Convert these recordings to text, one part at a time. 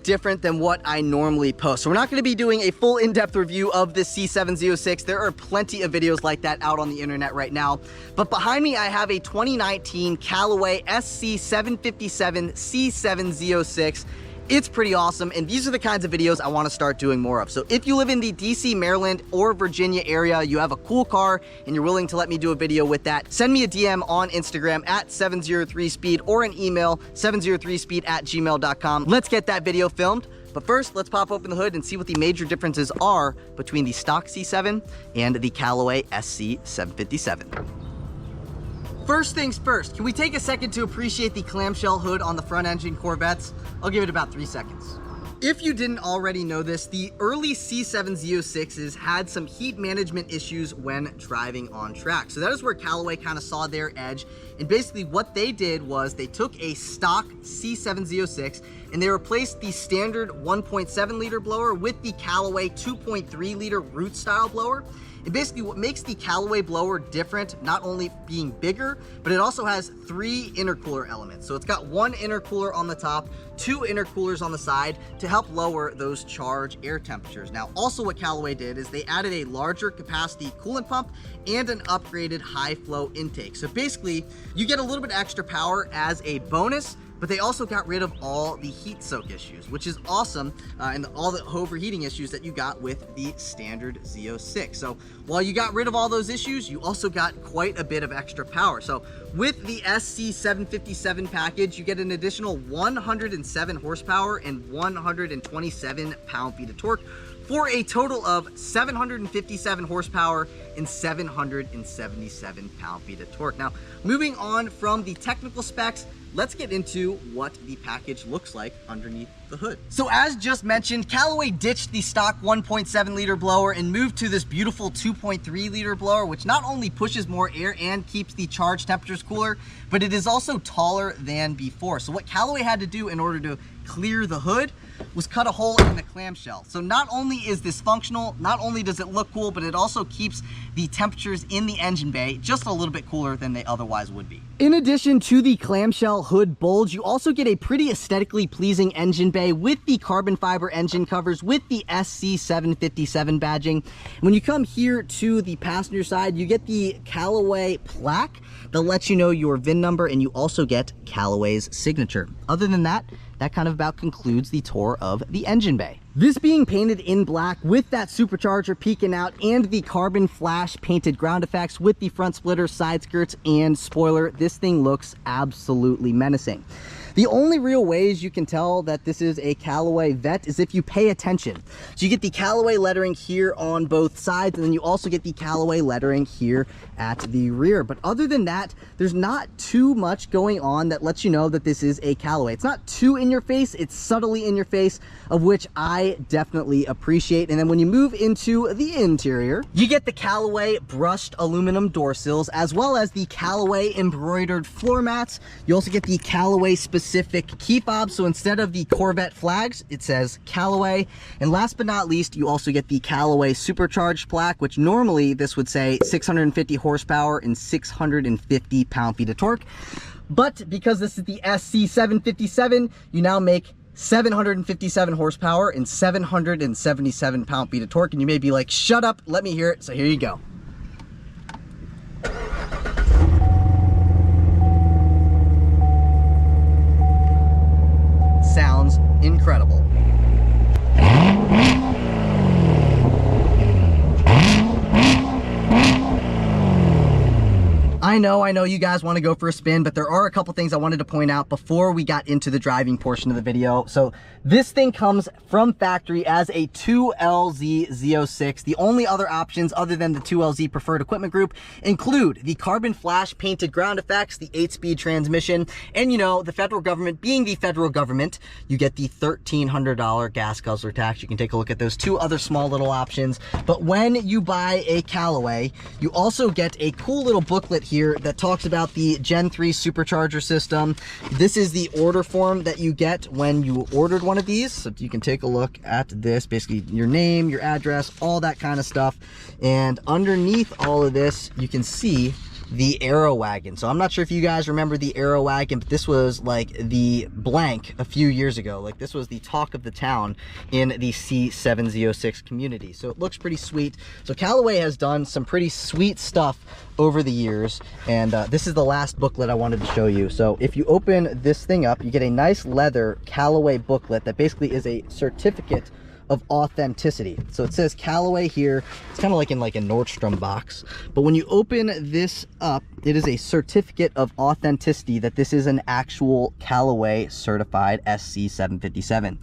different than what I normally post. So we're not going to be doing a full in-depth review of this C706. There are plenty of videos like that out on the internet right now. But behind me, I have a 2019 Callaway SC757 C706. It's pretty awesome, and these are the kinds of videos I want to start doing more of. So if you live in the DC, Maryland, or Virginia area, you have a cool car, and you're willing to let me do a video with that, send me a DM on Instagram at 703speed or an email 703speed@gmail.com. Let's get that video filmed. But first, let's pop open the hood and see what the major differences are between the stock C7 and the Callaway SC757. First things first, can we take a second to appreciate the clamshell hood on the front engine Corvettes? I'll give it about 3 seconds. If you didn't already know this, the early C706s had some heat management issues when driving on track. So that is where Callaway kind of saw their edge. And basically what they did was they took a stock C706 and they replaced the standard 1.7 liter blower with the Callaway 2.3 liter root style blower. And basically what makes the Callaway blower different, not only being bigger, but it also has 3 intercooler elements. So it's got 1 intercooler on the top, 2 intercoolers on the side to help lower those charge air temperatures. Now, also what Callaway did is they added a larger capacity coolant pump and an upgraded high flow intake. So basically, you get a little bit extra power as a bonus, but they also got rid of all the heat soak issues, which is awesome, and all the overheating issues that you got with the standard Z06. So while you got rid of all those issues, you also got quite a bit of extra power. So with the SC757 package, you get an additional 107 horsepower and 127 pound-feet of torque, for a total of 757 horsepower and 777 pound-feet of torque. Now, moving on from the technical specs, let's get into what the package looks like underneath the hood. So as just mentioned, Callaway ditched the stock 1.7 liter blower and moved to this beautiful 2.3 liter blower, which not only pushes more air and keeps the charge temperatures cooler, but it is also taller than before. So what Callaway had to do in order to clear the hood was cut a hole in the clamshell. So not only is this functional, not only does it look cool, but it also keeps the temperatures in the engine bay just a little bit cooler than they otherwise would be. In addition to the clamshell hood bulge, you also get a pretty aesthetically pleasing engine bay with the carbon fiber engine covers with the SC757 badging. When you come here to the passenger side, you get the Callaway plaque that lets you know your VIN number, and you also get Callaway's signature. Other than that, that kind of about concludes the tour of the engine bay. This being painted in black with that supercharger peeking out and the carbon flash painted ground effects with the front splitter, side skirts, and spoiler, this thing looks absolutely menacing. The only real ways you can tell that this is a Callaway Vet is if you pay attention. So you get the Callaway lettering here on both sides, and then you also get the Callaway lettering here at the rear. But other than that, there's not too much going on that lets you know that this is a Callaway. It's not too in your face, it's subtly in your face, of which I definitely appreciate. And then when you move into the interior, you get the Callaway brushed aluminum door sills, as well as the Callaway embroidered floor mats. You also get the Callaway specific key fobs, so instead of the Corvette flags, it says Callaway. And last but not least, you also get the Callaway supercharged plaque, which normally this would say 650 horsepower and 650 pound-feet of torque. But because this is the SC757, you now make 757 horsepower and 777 pound-feet of torque. And you may be like, shut up, let me hear it. So here you go. Sounds incredible. I know you guys want to go for a spin, but there are a couple things I wanted to point out before we got into the driving portion of the video. So this thing comes from factory as a 2LZ Z06. The only other options other than the 2LZ preferred equipment group include the carbon flash painted ground effects, the 8-speed transmission, and you know, the federal government being the federal government, you get the $1,300 gas guzzler tax. You can take a look at those 2 other small little options. But when you buy a Callaway, you also get a cool little booklet here that talks about the Gen 3 supercharger system. This is the order form that you get when you ordered one of these. So you can take a look at this, basically your name, your address, all that kind of stuff. And underneath all of this, you can see the Aero Wagon. So I'm not sure if you guys remember the Aero Wagon, but this was like the blank a few years ago. Like this was the talk of the town in the C706 community. So it looks pretty sweet. So Callaway has done some pretty sweet stuff over the years, and this is the last booklet I wanted to show you. So if you open this thing up, you get a nice leather Callaway booklet that basically is a certificate of authenticity. So it says Callaway here. It's kind of like in like a Nordstrom box, but when you open this up, it is a certificate of authenticity that this is an actual Callaway certified SC757.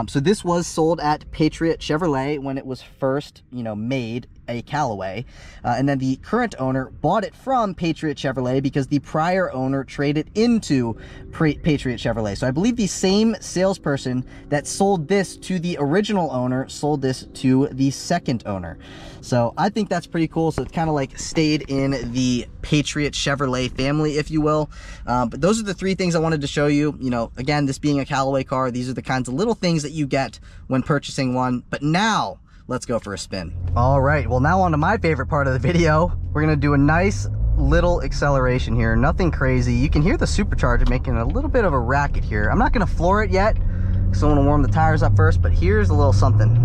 So this was sold at Patriot Chevrolet when it was first, you know, made a Callaway, and then the current owner bought it from Patriot Chevrolet because the prior owner traded into Patriot Chevrolet. So I believe the same salesperson that sold this to the original owner sold this to the second owner. So I think that's pretty cool. So it's kind of like stayed in the Patriot Chevrolet family, if you will. But those are the three things I wanted to show you. You know, again, this being a Callaway car, these are the kinds of little things that you get when purchasing one. But now let's go for a spin. All right, well, now on to my favorite part of the video. We're gonna do a nice little acceleration here, nothing crazy. You can hear the supercharger making a little bit of a racket here. I'm not gonna floor it yet because I wanna warm the tires up first, but here's a little something.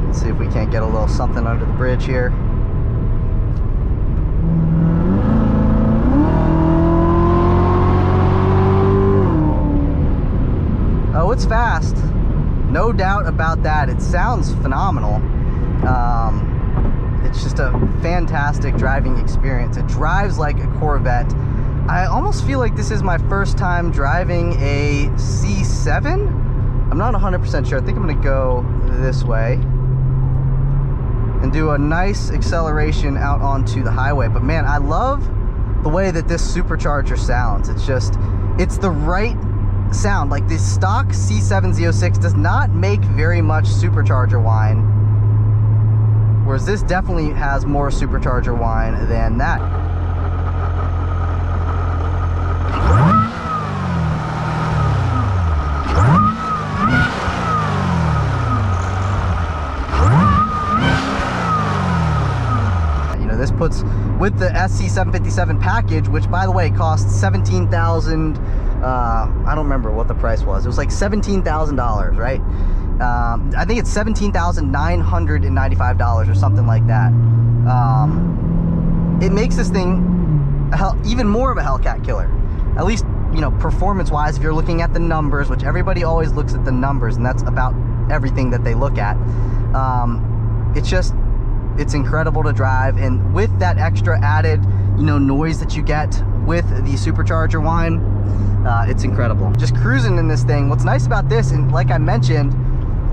Let's see if we can't get a little something under the bridge here. Oh, it's fast. No doubt about that. It sounds phenomenal. It's just a fantastic driving experience. It drives like a Corvette. I almost feel like this is my first time driving a C7. I'm not 100% sure. I think I'm gonna go this way and do a nice acceleration out onto the highway. But man, I love the way that this supercharger sounds. It's the right sound. Like this stock C706 does not make very much supercharger whine, whereas this definitely has more supercharger whine than that. You know, this puts, with the SC757 package, which by the way costs $17,000, I don't remember what the price was. It was like $17,000, right? I think it's $17,995 or something like that. It makes this thing even more of a Hellcat killer. At least, you know, performance-wise, if you're looking at the numbers, which everybody always looks at the numbers, and that's about everything that they look at. It's incredible to drive, and with that extra added, you know, noise that you get with the supercharger whine, it's incredible. Just cruising in this thing. What's nice about this, and like I mentioned,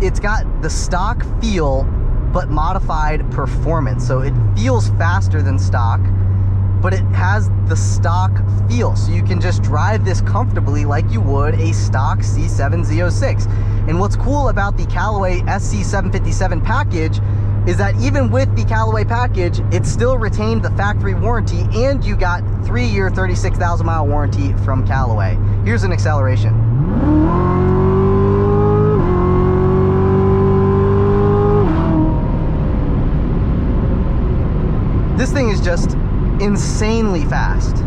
it's got the stock feel but modified performance. So it feels faster than stock, but it has the stock feel. So you can just drive this comfortably like you would a stock C706. And what's cool about the Callaway SC757 package is that even with the Callaway package, it still retained the factory warranty, and you got 3-year, 36,000 mile warranty from Callaway. Here's an acceleration. This thing is just insanely fast.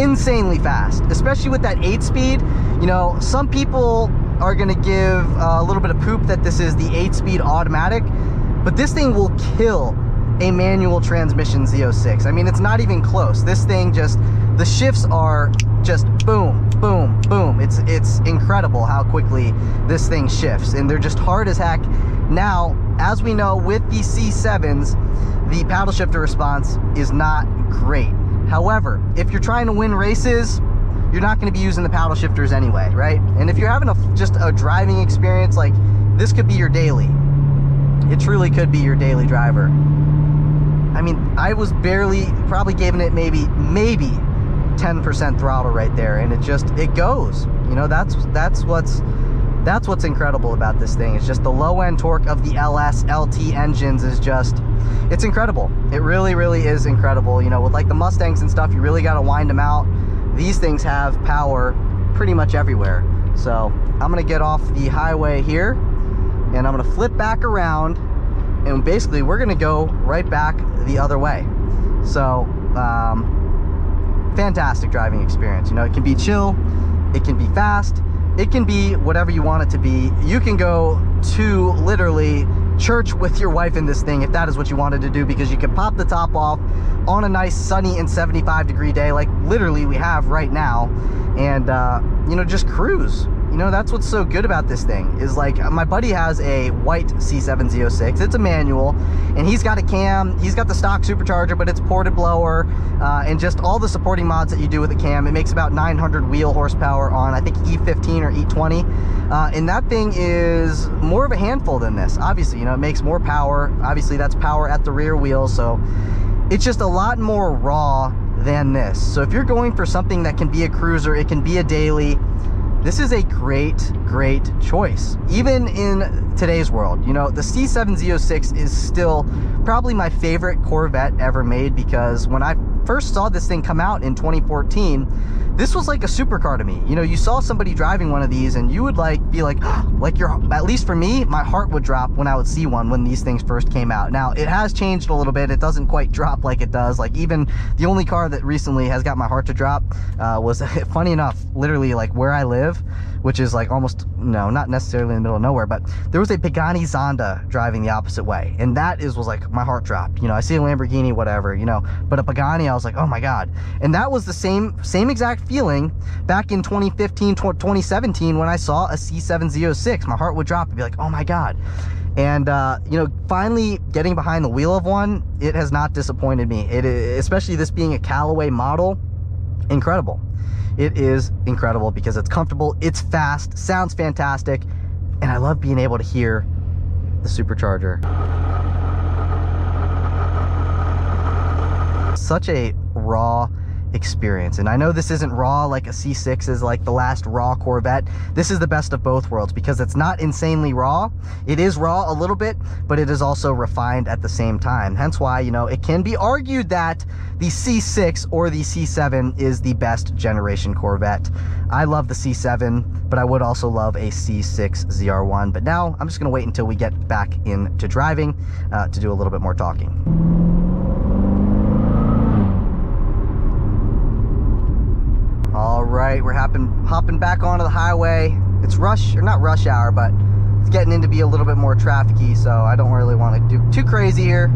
Insanely fast, especially with that 8-speed. You know, some people are gonna give a little bit of poop that this is the 8-speed automatic, but this thing will kill a manual transmission Z06. I mean, it's not even close. This thing just, the shifts are just boom, boom, boom. It's incredible how quickly this thing shifts, and they're just hard as heck. Now, as we know, with the C7s, the paddle shifter response is not great. However, if you're trying to win races, you're not going to be using the paddle shifters anyway, right? And if you're having just a driving experience, like this could be your daily. It truly could be your daily driver. I mean, I was probably giving it maybe 10% throttle right there, and it goes. You know, that's what's incredible about this thing. It's just the low end torque of the LS LT engines is just, it's incredible. It really, really is incredible. You know, with like the Mustangs and stuff, you really got to wind them out. These things have power pretty much everywhere. So I'm gonna get off the highway here and I'm gonna flip back around, and basically we're gonna go right back the other way. So fantastic driving experience. You know, it can be chill, it can be fast, it can be whatever you want it to be. You can go to literally church with your wife in this thing if that is what you wanted to do, because you can pop the top off on a nice sunny and 75-degree day like literally we have right now, and you know, just cruise. You know, that's what's so good about this thing is, like, my buddy has a white C706. It's a manual, and he's got a cam, he's got the stock supercharger, but it's ported blower, and just all the supporting mods that you do with a cam. It makes about 900 wheel horsepower on, I think, E15 or E20, and that thing is more of a handful than this. Obviously, you know, it makes more power. Obviously, that's power at the rear wheel, so it's just a lot more raw than this. So if you're going for something that can be a cruiser, it can be a daily, this is a great choice. Even in today's world, you know, the C706 is still probably my favorite Corvette ever made, because when I first saw this thing come out in 2014, this was like a supercar to me. You know, you saw somebody driving one of these and you would be like at least for me, my heart would drop when I would see one when these things first came out. Now, it has changed a little bit. It doesn't quite drop like it does. Like, even the only car that recently has got my heart to drop was, funny enough, literally like where I live, which is like almost, no, not necessarily in the middle of nowhere, but there was a Pagani Zonda driving the opposite way, and that was like, my heart dropped. You know, I see a Lamborghini, whatever, you know, but a Pagani, I was like, oh my God. And that was the same exact feeling back in 2015, 2017 when I saw a C706. My heart would drop and be like, oh my God. And you know, finally getting behind the wheel of one, it has not disappointed me. Especially this being a Callaway model, incredible. It is incredible because it's comfortable, it's fast, sounds fantastic, and I love being able to hear the supercharger. Such a raw experience, and I know this isn't raw like a C6 is, like the last raw Corvette. This is the best of both worlds because it's not insanely raw. It is raw a little bit, but it is also refined at the same time. Hence why, you know, it can be argued that the C6 or the C7 is the best generation Corvette. I love the C7, but I would also love a C6 ZR1. But now I'm just gonna wait until we get back into driving to do a little bit more talking. All right, we're hopping back onto the highway. It's not rush hour, but it's getting in to be a little bit more trafficy, so I don't really want to do too crazy here.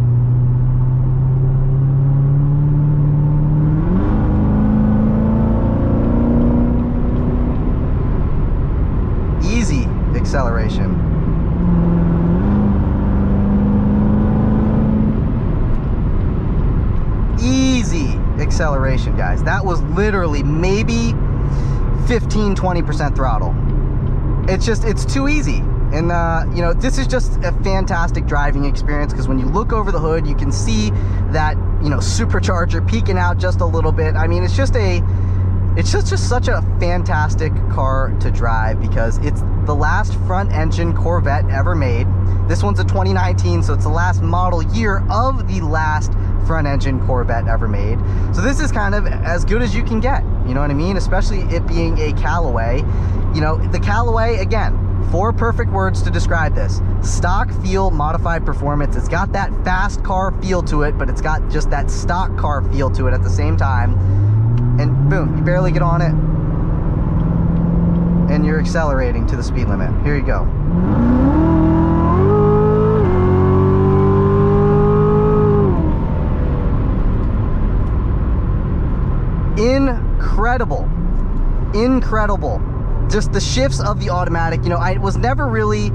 Easy acceleration. Easy acceleration, guys. That was literally maybe 15-20% throttle. It's too easy. And you know, this is just a fantastic driving experience because when you look over the hood, you can see that, you know, supercharger peeking out just a little bit. I mean, it's just such a fantastic car to drive because it's the last front engine Corvette ever made. This one's a 2019, so it's the last model year of the last front engine Corvette ever made. So this is kind of as good as you can get, you know what I mean? Especially it being a Callaway. You know, the Callaway, again, 4 perfect words to describe this: stock, feel, modified performance. It's got that fast car feel to it, but it's got just that stock car feel to it at the same time. And boom, you barely get on it and you're accelerating to the speed limit. Here you go. Incredible. Just the shifts of the automatic. You know, I was never really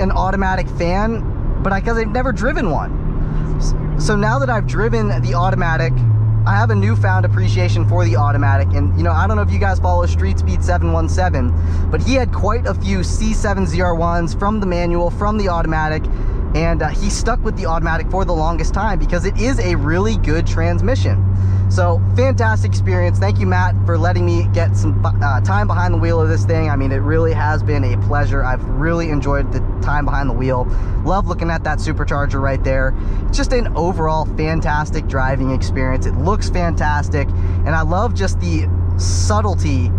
an automatic fan, but because I've never driven one. So now that I've driven the automatic, I have a newfound appreciation for the automatic. And you know, I don't know if you guys follow Street Speed 717, but he had quite a few C7 ZR1s from the manual, from the automatic, and he stuck with the automatic for the longest time because it is a really good transmission. So fantastic experience. Thank you, Matt, for letting me get some time behind the wheel of this thing. I mean, it really has been a pleasure. I've really enjoyed the time behind the wheel. Love looking at that supercharger right there. Just an overall fantastic driving experience. It looks fantastic, and I love just the subtlety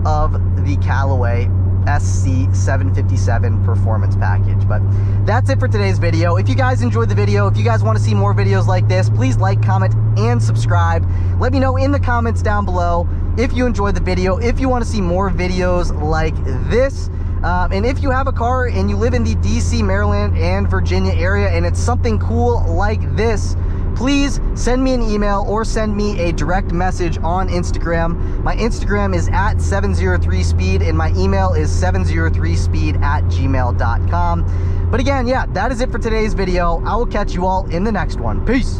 of the Callaway SC757 performance package. But that's it for today's video. If you guys enjoyed the video, if you guys want to see more videos like this, please like, comment, and subscribe. Let me know in the comments down below if you enjoyed the video, if you want to see more videos like this. And if you have a car and you live in the DC, Maryland, and Virginia area and it's something cool like this, please send me an email or send me a direct message on Instagram. My Instagram is @703speed and my email is 703speed@gmail.com. But again, yeah, that is it for today's video. I will catch you all in the next one. Peace.